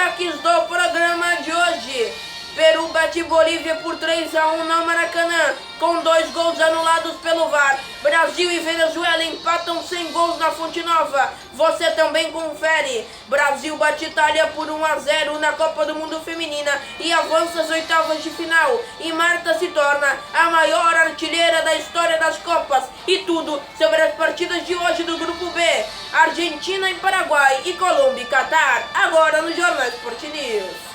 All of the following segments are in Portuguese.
destaques do programa de hoje. Peru bate Bolívia por 3-1 no Maracanã, com 2 gols anulados pelo VAR. Brasil e Venezuela empatam sem gols na Fonte Nova. Você também confere. Brasil bate Itália por 1-0 na Copa do Mundo Feminina e avança às oitavas de final. E Marta se torna a maior artilheira da história das Copas. E tudo sobre as partidas de hoje do Grupo B. Argentina e Paraguai e Colômbia e Catar. Agora no Jornal Sport News.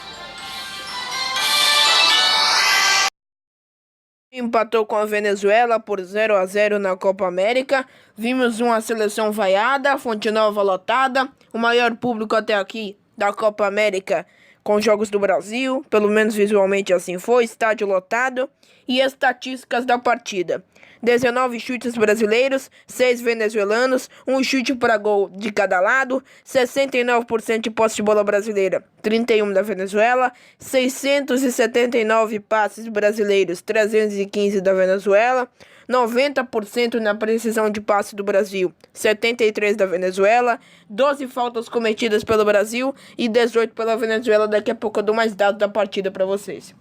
Empatou com a Venezuela por 0-0 na Copa América. Vimos uma seleção vaiada, Fonte Nova lotada, o maior público até aqui da Copa América com jogos do Brasil, pelo menos visualmente assim foi, estádio lotado. E estatísticas da partida: 19 chutes brasileiros, 6 venezuelanos, 1 chute para gol de cada lado, 69% de posse de bola brasileira, 31 da Venezuela, 679 passes brasileiros, 315 da Venezuela, 90% na precisão de passe do Brasil, 73 da Venezuela, 12 faltas cometidas pelo Brasil e 18 pela Venezuela. Daqui a pouco eu dou mais dados da partida para vocês.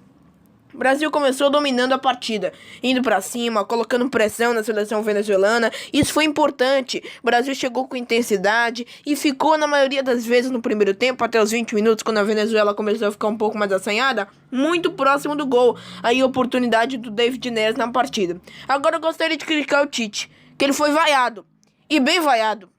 O Brasil começou dominando a partida, indo para cima, colocando pressão na seleção venezuelana. Isso foi importante. O Brasil chegou com intensidade e ficou na maioria das vezes no primeiro tempo, até os 20 minutos, quando a Venezuela começou a ficar um pouco mais assanhada, muito próximo do gol. Aí a oportunidade do David Neres na partida. Agora eu gostaria de criticar o Tite, que ele foi vaiado, e bem vaiado.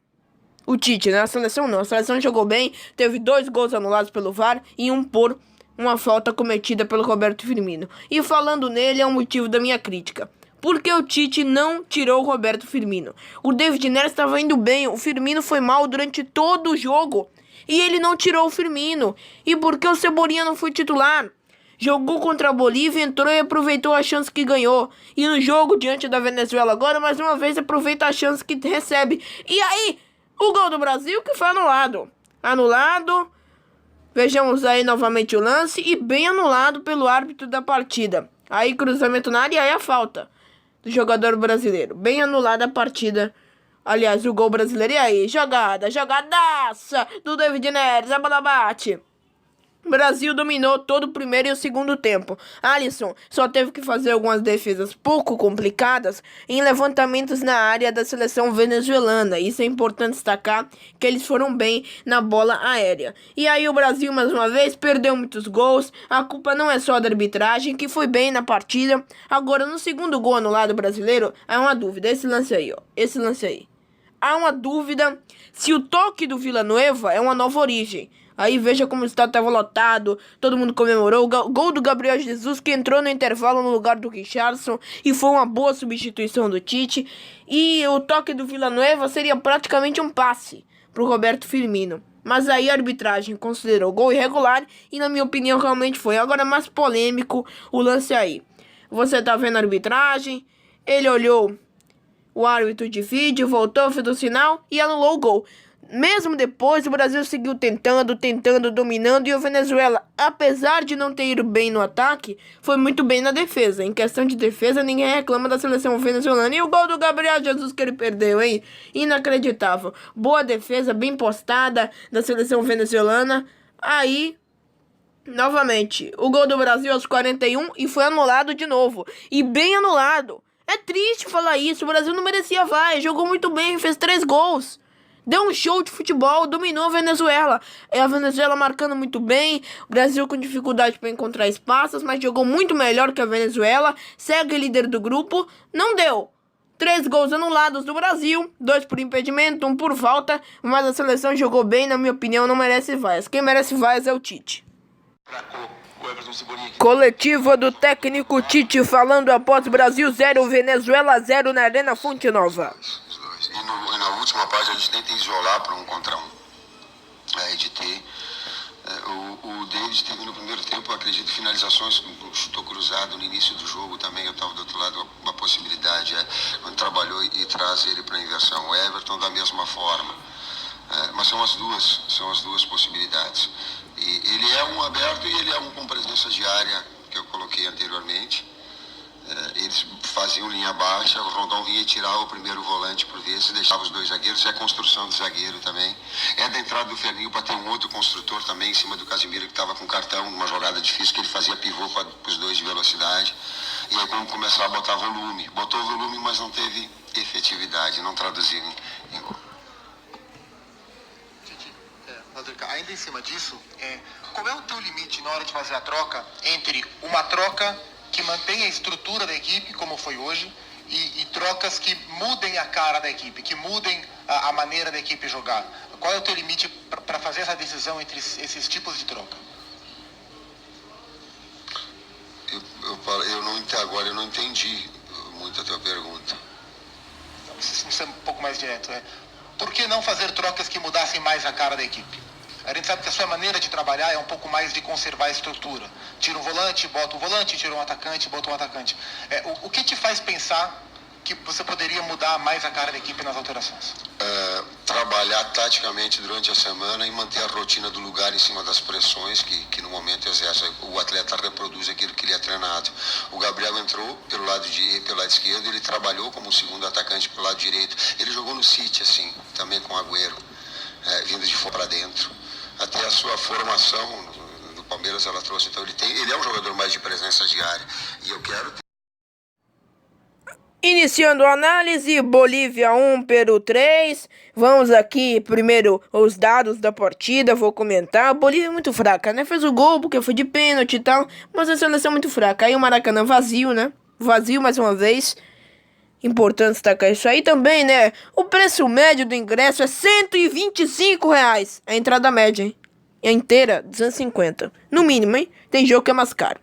O Tite, né? A seleção não. A seleção jogou bem, teve 2 gols anulados pelo VAR e 1 por uma falta cometida pelo Roberto Firmino. E falando nele é um motivo da minha crítica. Por que o Tite não tirou o Roberto Firmino? O David Neres estava indo bem, o Firmino foi mal durante todo o jogo e ele não tirou o Firmino. E por que o Cebolinha não foi titular? Jogou contra a Bolívia, entrou e aproveitou a chance que ganhou. E no jogo diante da Venezuela agora, mais uma vez, aproveita a chance que recebe. E aí, o gol do Brasil que foi anulado. Anulado. Vejamos aí novamente o lance e bem anulado pelo árbitro da partida. Aí cruzamento na área e aí a falta do jogador brasileiro. Bem anulada a partida. Aliás, o gol brasileiro. E aí, jogadaça do David Neres, a bola bate. O Brasil dominou todo o primeiro e o segundo tempo. Alisson só teve que fazer algumas defesas pouco complicadas em levantamentos na área da seleção venezuelana. Isso é importante destacar, que eles foram bem na bola aérea. E aí o Brasil, mais uma vez, perdeu muitos gols. A culpa não é só da arbitragem, que foi bem na partida. Agora, no segundo gol anulado brasileiro, há uma dúvida. Esse lance aí, ó. Esse lance aí. Há uma dúvida se o toque do Villanueva é uma nova origem. Aí veja como o estádio estava lotado, todo mundo comemorou. O gol do Gabriel Jesus, que entrou no intervalo no lugar do Richarlison e foi uma boa substituição do Tite. E o toque do Villanueva seria praticamente um passe para o Roberto Firmino. Mas aí a arbitragem considerou gol irregular e, na minha opinião, realmente foi. Agora é mais polêmico o lance aí. Você tá vendo a arbitragem, ele olhou o árbitro de vídeo, voltou, fez o sinal e anulou o gol. Mesmo depois, o Brasil seguiu tentando, dominando, e o Venezuela, apesar de não ter ido bem no ataque, foi muito bem na defesa. Em questão de defesa, ninguém reclama da seleção venezuelana. E o gol do Gabriel Jesus que ele perdeu, hein? Inacreditável. Boa defesa, bem postada da seleção venezuelana. Aí, novamente, o gol do Brasil aos 41 e foi anulado de novo. E bem anulado. É triste falar isso, o Brasil não merecia vaia, jogou muito bem, fez 3 gols. Deu um show de futebol, dominou a Venezuela. A Venezuela marcando muito bem, o Brasil com dificuldade para encontrar espaços, mas jogou muito melhor que a Venezuela. Segue líder do grupo, não deu. 3 gols anulados do Brasil, 2 por impedimento, 1 por falta, mas a seleção jogou bem, na minha opinião, não merece vaias. Quem merece vaias é o Tite. Coletiva do técnico Tite falando após Brasil 0, Venezuela 0 na Arena Fonte Nova. E na última parte a gente tenta isolar para 1 contra 1. O David teve no primeiro tempo, acredito, finalizações, chutou cruzado no início do jogo também. Eu estava do outro lado, uma possibilidade quando trabalhou e traz ele para a inversão. O Everton da mesma forma. Mas são as duas possibilidades. E ele é um aberto e ele é um com presença diária, que eu coloquei anteriormente. Eles faziam linha baixa, o Rondon vinha e tirava o primeiro volante por vezes, deixava os dois zagueiros, a construção de zagueiro também. Da entrada do Ferninho para ter um outro construtor também em cima do Casimiro, que estava com cartão, uma jogada difícil, que ele fazia pivô para os dois de velocidade. E aí como começar a botar volume. Botou volume, mas não teve efetividade, não traduziu em gol. Ainda em cima disso, qual é o teu limite na hora de fazer a troca entre uma troca que mantenha a estrutura da equipe, como foi hoje, e trocas que mudem a cara da equipe, que mudem a maneira da equipe jogar? Qual é o teu limite para fazer essa decisão entre esses tipos de troca? Agora eu não entendi muito a tua pergunta. Vamos ser um pouco mais direto. Por que não fazer trocas que mudassem mais a cara da equipe? A gente sabe que a sua maneira de trabalhar é um pouco mais de conservar a estrutura. Tira um volante, bota um volante, tira um atacante, bota um atacante. O que te faz pensar que você poderia mudar mais a cara da equipe nas alterações? Trabalhar taticamente durante a semana e manter a rotina do lugar em cima das pressões que no momento exerce. O atleta reproduz aquilo que ele é treinado. O Gabriel entrou pelo lado esquerdo, ele trabalhou como segundo atacante pelo lado direito. Ele jogou no City, assim, também com o Agüero, vindo de fora para dentro. Até a sua formação do Palmeiras ela trouxe. Então ele é um jogador mais de presença diária. E eu quero... Iniciando a análise, Bolívia 1, Peru 3. Vamos aqui, primeiro, os dados da partida, vou comentar. A Bolívia é muito fraca, né? Fez o gol porque foi de pênalti e tal, mas a seleção é muito fraca. Aí o Maracanã vazio, né? Vazio mais uma vez. Importante destacar isso aí também, né? O preço médio do ingresso é R$125. A entrada média, hein? E a inteira, 250. No mínimo, hein? Tem jogo que é mais caro.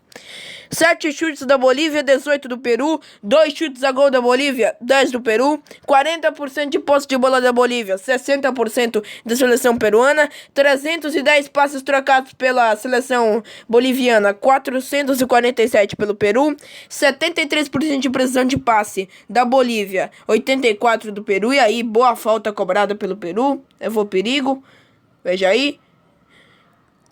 7 chutes da Bolívia, 18 do Peru. 2 chutes a gol da Bolívia, 10 do Peru. 40% de posse de bola da Bolívia, 60% da seleção peruana. 310 passes trocados pela seleção boliviana, 447 pelo Peru. 73% de precisão de passe da Bolívia, 84% do Peru. E aí, boa falta cobrada pelo Peru. Levou perigo. Veja aí.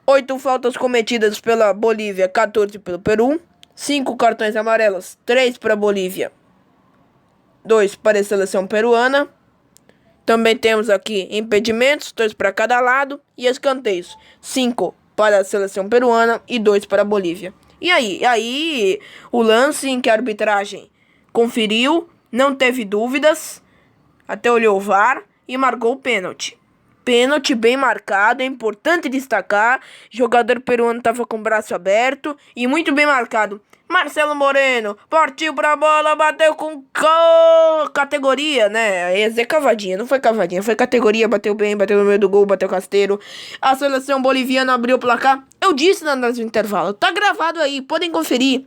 8 faltas cometidas pela Bolívia, 14 pelo Peru. 5 cartões amarelos, 3 para a Bolívia, 2 para a seleção peruana. Também temos aqui impedimentos, 2 para cada lado. E escanteios, 5 para a seleção peruana e 2 para a Bolívia. E aí o lance em que a arbitragem conferiu, não teve dúvidas, até olhou o VAR e marcou o pênalti. Pênalti bem marcado, é importante destacar. Jogador peruano estava com o braço aberto e muito bem marcado. Marcelo Moreno partiu pra bola, bateu com categoria, né? Ia dizer cavadinha, não foi cavadinha, foi categoria, bateu bem, bateu no meio do gol, bateu casteiro. A seleção boliviana abriu o placar. Eu disse na análise do intervalo, tá gravado aí, podem conferir.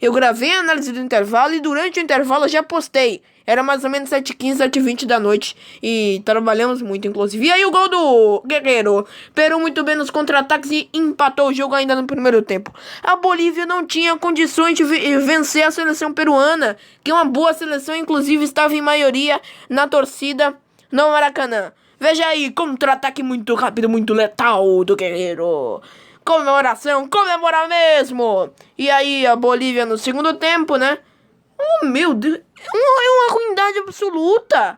Eu gravei a análise do intervalo e durante o intervalo eu já postei. Era mais ou menos 7h15, 7h20 da noite. E trabalhamos muito, inclusive. E aí o gol do Guerreiro. Peru muito bem nos contra-ataques e empatou o jogo ainda no primeiro tempo. A Bolívia não tinha condições de vencer a seleção peruana, que é uma boa seleção, inclusive estava em maioria na torcida no Maracanã. Veja aí, contra-ataque muito rápido, muito letal do Guerreiro. Comemoração, comemora mesmo. E aí a Bolívia no segundo tempo, né? Oh, meu Deus, é uma ruindade absoluta.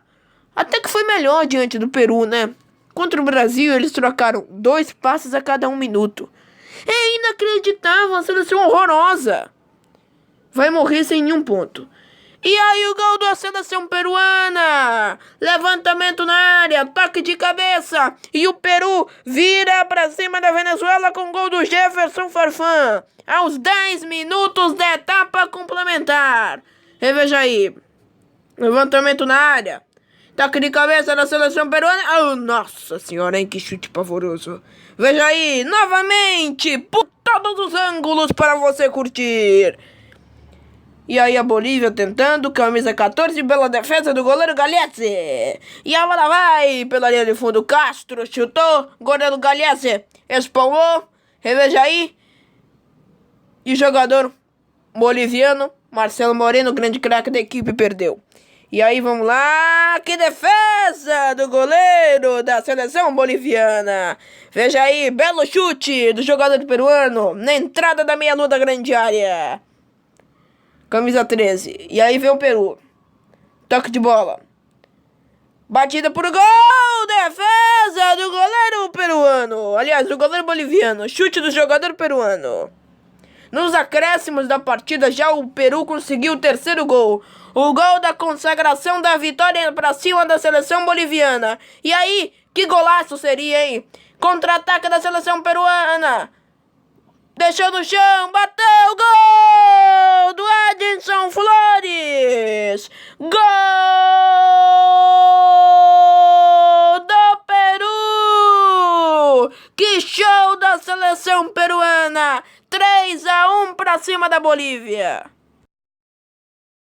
Até que foi melhor diante do Peru, né? Contra o Brasil, eles trocaram 2 passes a cada 1 minuto. É inacreditável, uma seleção horrorosa. Vai morrer sem nenhum ponto. E aí o gol da seleção peruana. Levantamento na área, toque de cabeça. E o Peru vira pra cima da Venezuela com o gol do Jefferson Farfán. Aos 10 minutos da etapa complementar. E veja aí. Levantamento na área. Toque de cabeça da seleção peruana. Oh, nossa senhora, hein? Que chute pavoroso. Veja aí, novamente, por todos os ângulos para você curtir. E aí a Bolívia tentando, camisa 14 pela defesa do goleiro Galeazzi. E a bola vai pela linha de fundo, Castro chutou, goleiro Galeazzi espalmou, reveja aí. E o jogador boliviano, Marcelo Moreno, grande craque da equipe, perdeu. E aí vamos lá, que defesa do goleiro da seleção boliviana. Veja aí, belo chute do jogador peruano na entrada da meia-lua da grande área. camisa 13. E aí vem o Peru. Toque de bola. Batida por gol! Defesa do goleiro peruano. Aliás, do goleiro boliviano. Chute do jogador peruano. Nos acréscimos da partida, já o Peru conseguiu o terceiro gol. O gol da consagração da vitória para cima da seleção boliviana. E aí, que golaço seria, hein? Contra-ataque da seleção peruana. Deixou no chão, bateu, gol do Edinson Flores. Gol do Peru. Que show da seleção peruana. 3-1 para cima da Bolívia.